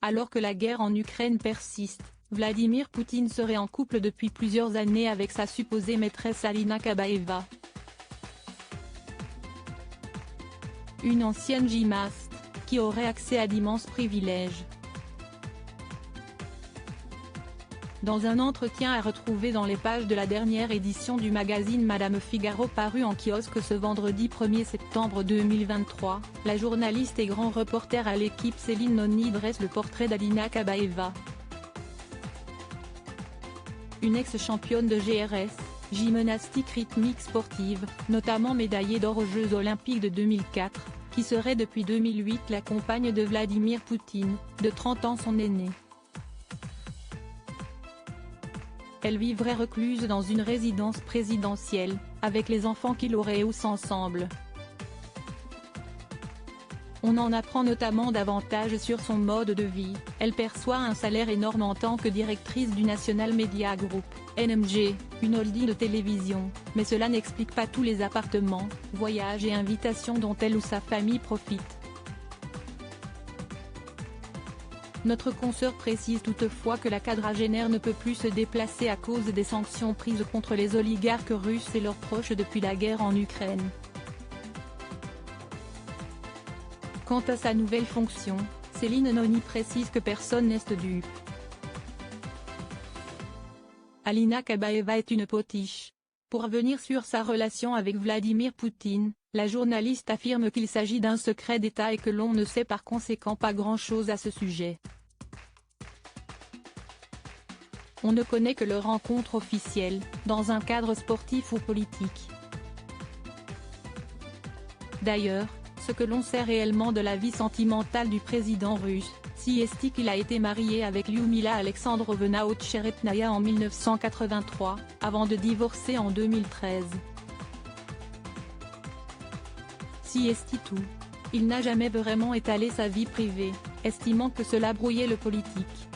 Alors que la guerre en Ukraine persiste, Vladimir Poutine serait en couple depuis plusieurs années avec sa supposée maîtresse Alina Kabaeva. Une ancienne gymnaste, qui aurait accès à d'immenses privilèges. Dans un entretien à retrouver dans les pages de la dernière édition du magazine Madame Figaro paru en kiosque ce vendredi 1er septembre 2023, la journaliste et grand reporter à l'équipe Céline Noni dresse le portrait d'Alina Kabaeva. Une ex-championne de GRS, gymnastique rythmique sportive, notamment médaillée d'or aux Jeux Olympiques de 2004, qui serait depuis 2008 la compagne de Vladimir Poutine, de 30 ans son aîné. Elle vivrait recluse dans une résidence présidentielle, avec les enfants qu'il aurait eus ensemble. On en apprend notamment davantage sur son mode de vie. Elle perçoit un salaire énorme en tant que directrice du National Media Group, NMG, une holding de télévision, mais cela n'explique pas tous les appartements, voyages et invitations dont elle ou sa famille profitent. Notre consoeur précise toutefois que la quadragénaire ne peut plus se déplacer à cause des sanctions prises contre les oligarques russes et leurs proches depuis la guerre en Ukraine. Quant à sa nouvelle fonction, Céline Noni précise que personne n'est dupe. Alina Kabaeva est une potiche. Pour revenir sur sa relation avec Vladimir Poutine, la journaliste affirme qu'il s'agit d'un secret d'État et que l'on ne sait par conséquent pas grand-chose à ce sujet. On ne connaît que leur rencontre officielle, dans un cadre sportif ou politique. D'ailleurs, ce que l'on sait réellement de la vie sentimentale du président russe, si est qu'il a été marié avec Lyudmila Alexandrovna Otcheretnaya en 1983, avant de divorcer en 2013. Si est tout. Il n'a jamais vraiment étalé sa vie privée, estimant que cela brouillait le politique.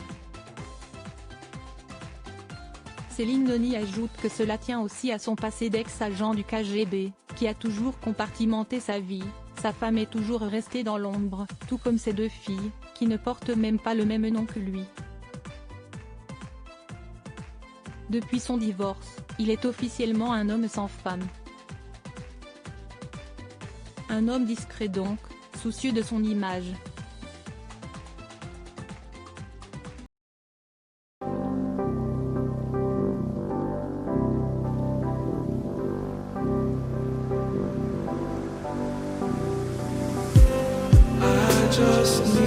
Céline Noni ajoute que cela tient aussi à son passé d'ex-agent du KGB, qui a toujours compartimenté sa vie. Sa femme est toujours restée dans l'ombre, tout comme ses deux filles, qui ne portent même pas le même nom que lui. Depuis son divorce, il est officiellement un homme sans femme. Un homme discret donc, soucieux de son image. Just